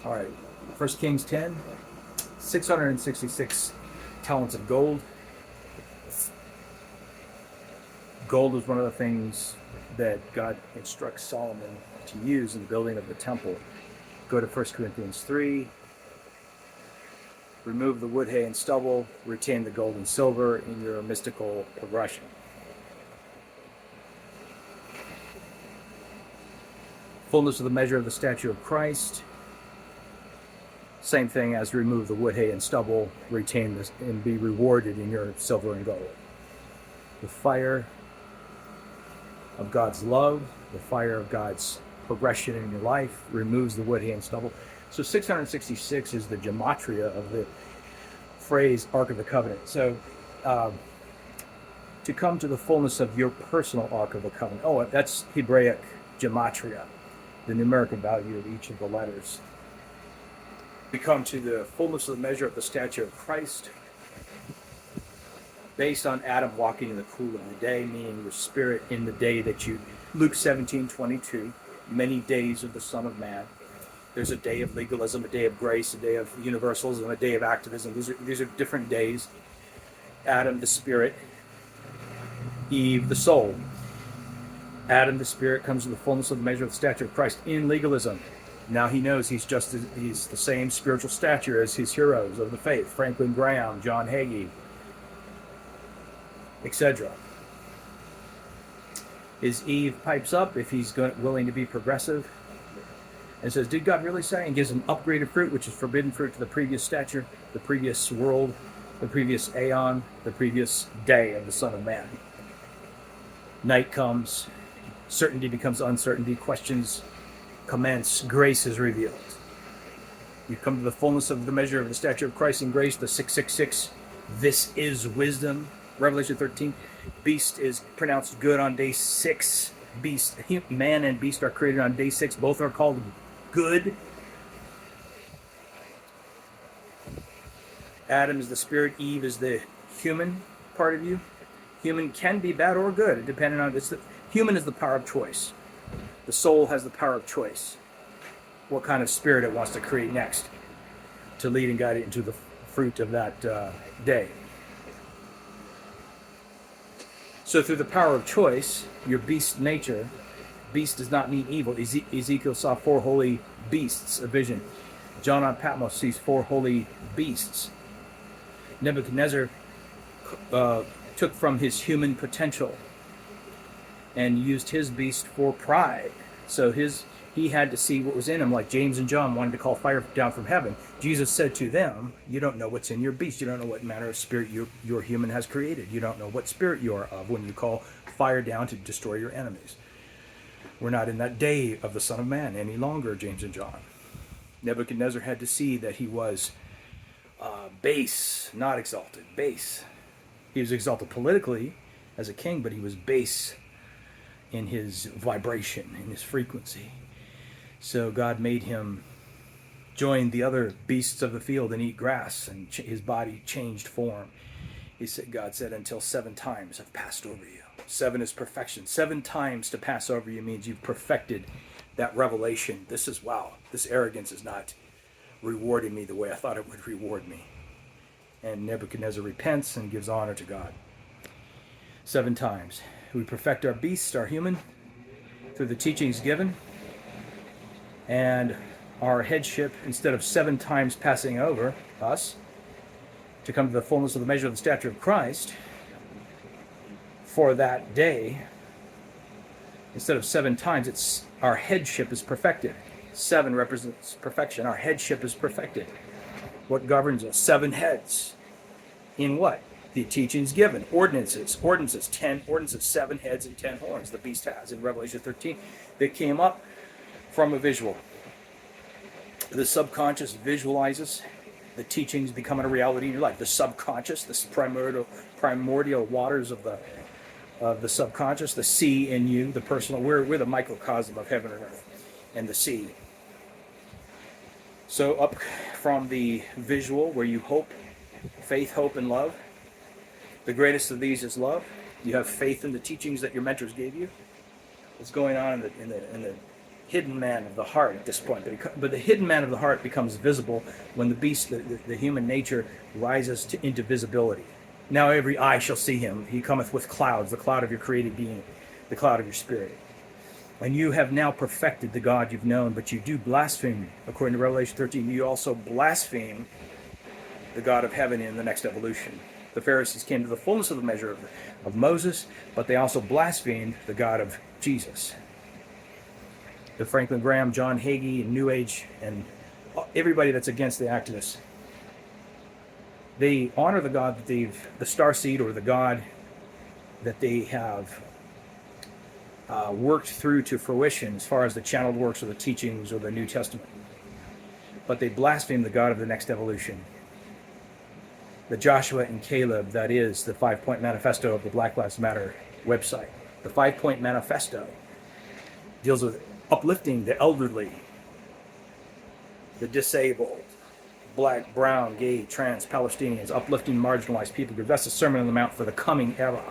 All right, 1 Kings 10, 666 talents of gold. Gold was one of the things that God instructs Solomon to use in the building of the temple. Go to 1 Corinthians 3. Remove the wood, hay, and stubble. Retain the gold and silver in your mystical progression. Fullness of the measure of the stature of Christ. Same thing as remove the wood, hay, and stubble. Retain this and be rewarded in your silver and gold. The fire of God's love, the fire of God's progression in your life, removes the wood, hay, and stubble. So 666 is the gematria of the phrase Ark of the Covenant. So to come to the fullness of your personal Ark of the Covenant. Oh, that's Hebraic gematria, the numerical value of each of the letters. We come to the fullness of the measure of the stature of Christ, based on Adam walking in the cool of the day, meaning your spirit in the day that you, Luke 17:22, many days of the Son of Man. There's a day of legalism, a day of grace, a day of universalism, a day of activism. These are different days. Adam, the spirit. Eve, the soul. Adam, the spirit, comes to the fullness of the measure of the stature of Christ in legalism. Now he knows he's the same spiritual stature as his heroes of the faith, Franklin Graham, John Hagee, etc. His Eve pipes up if he's willing to be progressive and says, did God really say? And gives him upgraded fruit, which is forbidden fruit to the previous stature, the previous world, the previous aeon, the previous day of the Son of Man. Night comes, certainty becomes uncertainty, questions commence, grace is revealed. You come to the fullness of the measure of the stature of Christ in grace, the 666. This is wisdom. Revelation 13. Beast is pronounced good on day 6. Beast, man and beast are created on day 6. Both are called good. Adam is the spirit. Eve is the human part of you. Human can be bad or good, depending on this. Human is the power of choice. The soul has the power of choice. What kind of spirit it wants to create next to lead and guide it into the fruit of that day. So through the power of choice, your beast nature, beast does not mean evil. Ezekiel saw 4 holy beasts, a vision. John on Patmos sees 4 holy beasts. Nebuchadnezzar took from his human potential and used his beast for pride. So he had to see what was in him, like James and John wanted to call fire down from heaven. Jesus said to them, you don't know what's in your beast. You don't know what manner of spirit your human has created. You don't know what spirit you are of when you call fire down to destroy your enemies. We're not in that day of the Son of Man any longer, James and John. Nebuchadnezzar had to see that he was base, not exalted, base. He was exalted politically as a king, but he was base in his vibration, in his frequency. So God made him join the other beasts of the field and eat grass, and his body changed form. God said, until 7 times I've passed over you. 7 is perfection. 7 times to pass over you means you've perfected that revelation. This is, wow, this arrogance is not rewarding me the way I thought it would reward me. And Nebuchadnezzar repents and gives honor to God. 7 times. We perfect our beasts, our human, through the teachings given. And our headship, instead of 7 times passing over us, to come to the fullness of the measure of the stature of Christ, for that day, instead of 7 times, our headship is perfected. 7 represents perfection. Our headship is perfected. What governs us? 7 heads. In what? The teachings given. Ordinances. 10 ordinances, 7 heads and 10 horns the beast has in Revelation 13. They came up from a visual. The subconscious visualizes the teachings becoming a reality in your life. The subconscious, the primordial waters of the subconscious, the sea in you, the personal. We're the microcosm of heaven and earth, and the sea. So up from the visual, where you hope, faith, hope, and love. The greatest of these is love. You have faith in the teachings that your mentors gave you. What's going on in the hidden man of the heart at this point. But the hidden man of the heart becomes visible when the beast, the human nature, rises into visibility. Now every eye shall see him. He cometh with clouds, the cloud of your created being, the cloud of your spirit. And you have now perfected the God you've known, but you do blaspheme. According to Revelation 13, you also blaspheme the God of heaven in the next evolution. The Pharisees came to the fullness of the measure of Moses, but they also blasphemed the God of Jesus. The Franklin Graham, John Hagee, and New Age, and everybody that's against the activists, they honor the God that the starseed, or the God that they have worked through to fruition as far as the channeled works or the teachings or the New Testament. But they blaspheme the God of the next evolution. The Joshua and Caleb, that is the 5-point manifesto of the Black Lives Matter website. The 5-point manifesto deals with uplifting the elderly, the disabled, black, brown, gay, trans, Palestinians, uplifting marginalized people groups. That's the Sermon on the Mount for the coming era.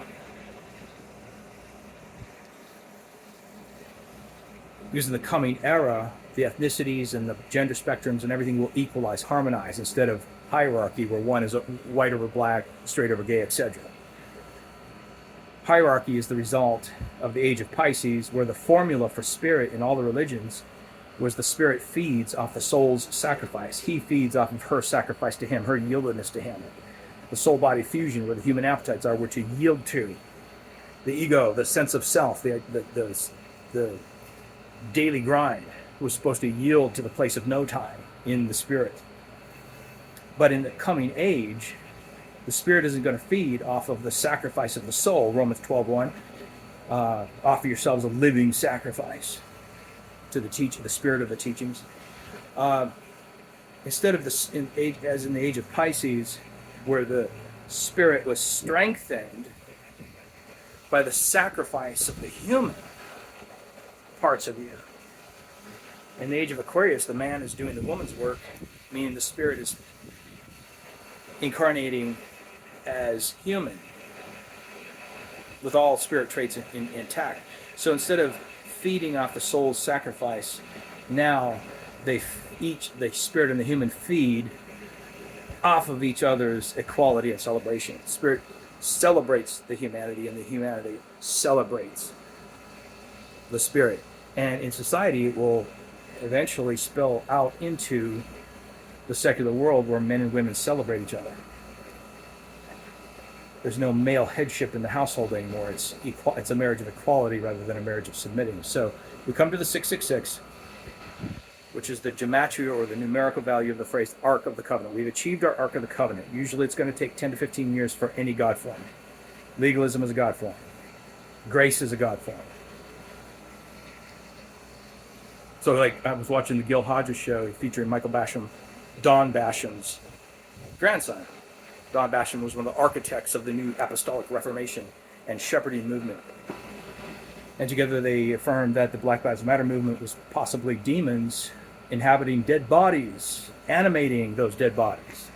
Because in the coming era, the ethnicities and the gender spectrums and everything will equalize, harmonize, instead of hierarchy where one is white over black, straight over gay, etc. Hierarchy is the result of the age of Pisces, where the formula for spirit in all the religions was the spirit feeds off the soul's sacrifice. He feeds off of her sacrifice to him, her yieldedness to him. The soul-body fusion, where the human appetites are, were to yield to. The ego, the sense of self, the daily grind was supposed to yield to the place of no time in the spirit. But in the coming age, the spirit isn't going to feed off of the sacrifice of the soul. Romans 12:1, offer yourselves a living sacrifice to the spirit of the teachings. Instead of as in the age of Pisces, where the spirit was strengthened by the sacrifice of the human parts of you. In the age of Aquarius, the man is doing the woman's work, meaning the spirit is incarnating as human with all spirit traits intact. So instead of feeding off the soul's sacrifice, now the spirit and the human feed off of each other's equality and celebration. The spirit celebrates the humanity, and the humanity celebrates the spirit. And in society, it will eventually spill out into the secular world, where men and women celebrate each other. There's no male headship in the household anymore. It's a marriage of equality rather than a marriage of submitting. So we come to the 666, which is the gematria, or the numerical value of the phrase Ark of the Covenant. We've achieved our Ark of the Covenant. Usually it's going to take 10 to 15 years for any God form. Legalism is a God form. Grace is a God form. So like I was watching the Gil Hodges show featuring Michael Basham, Don Basham's grandson. Don Basham was one of the architects of the New Apostolic Reformation and Shepherding movement. And together they affirmed that the Black Lives Matter movement was possibly demons inhabiting dead bodies, animating those dead bodies.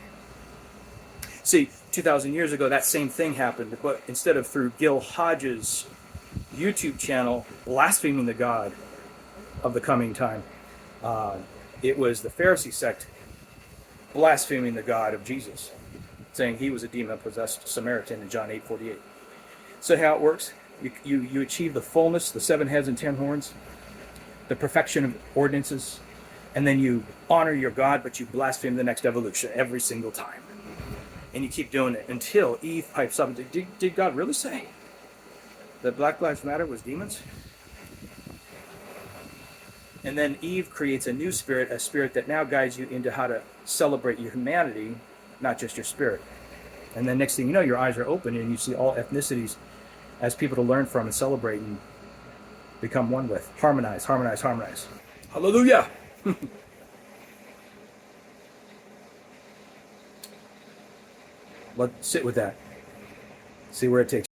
See, 2,000 years ago, that same thing happened, but instead of through Gil Hodges' YouTube channel blaspheming the God of the coming time, it was the Pharisee sect blaspheming the God of Jesus, saying he was a demon-possessed Samaritan in John 8:48. So how it works, you achieve the fullness, the 7 heads and 10 horns, the perfection of ordinances, and then you honor your God, but you blaspheme the next evolution every single time. And you keep doing it until Eve pipes up. Did God really say that Black Lives Matter was demons? And then Eve creates a new spirit, a spirit that now guides you into how to celebrate your humanity, not just your spirit. And then next thing you know, your eyes are open and you see all ethnicities as people to learn from and celebrate and become one with. Harmonize, harmonize, harmonize. Hallelujah! Let's sit with that. See where it takes